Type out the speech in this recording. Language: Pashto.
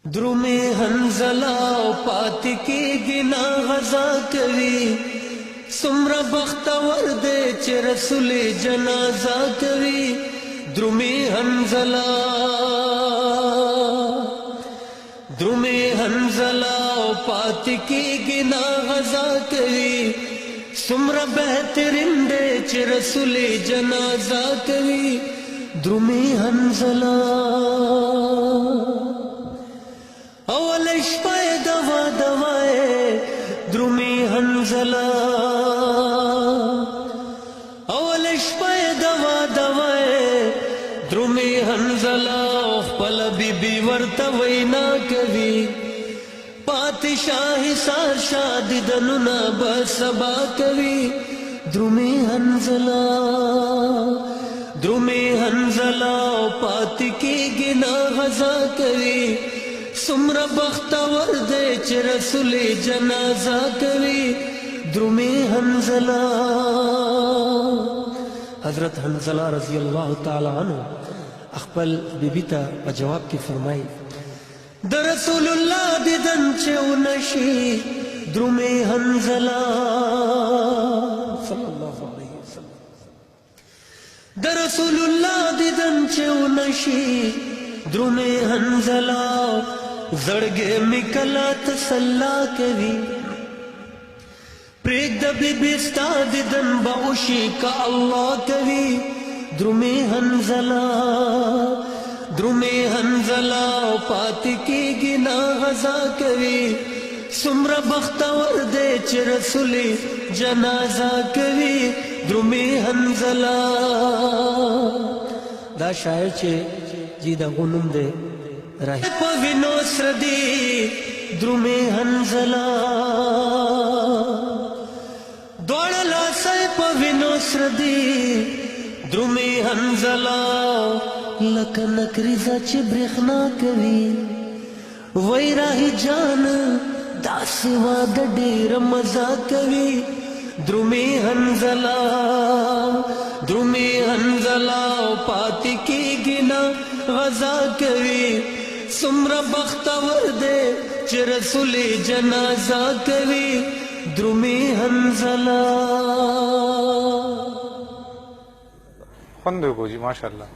درومي حنزلا او پات کیږي نا غزا کوي سمرا بختور دے چې رسول جنازہ کوي درومي حنزلا او پات کیږي نا غزا کوي سمرا بهترین دے چې رسول جنازہ کوي درومي حنزلا اول شپه دوا دوائے درومي حنزلا اول شپه دوا دوائے درومي حنزلا خپل بیبي ورته وینا کوي پادشاہ سار شادی دنونا بسبا کوي درومي حنزلا پات کیږي نا غزا کوي سمرا بختور دے چې رسول جنازہ کوي درومي حنزلا حضرت حنزلا رضی اللہ تعالی عنہ خپل بیبی ته په جواب کې فرمایي د رسول الله دیدن چې ونشي درومي حنزلا صلی الله علیه وسلم د رسول الله دیدن چې ونشي درومي حنزلا زړګې می کلا تسلا کوي پرېږ د بیبي ستا دیدن به وشي که الله کوي درومي حنزلا پاتې کېږي نا غزا کوي څومره بختور دی چې رسول جنازه کوي درومي حنزلا دا شاعر چې جی دا غنوم دی راهی په وینو سره دی درومي حنزلا دواړه لاسه په وینو سره دی درومي حنزلا لکه نکریزه چې برېښنا کوي وای راهی جان داسې واده ډېره مزه کوي درومي حنزلا پاتې کېږي نه غزا کوي څومره بختور دی چې رسول جنازه کوي درومي حنزلا خوند وکړو جی ماشاءالله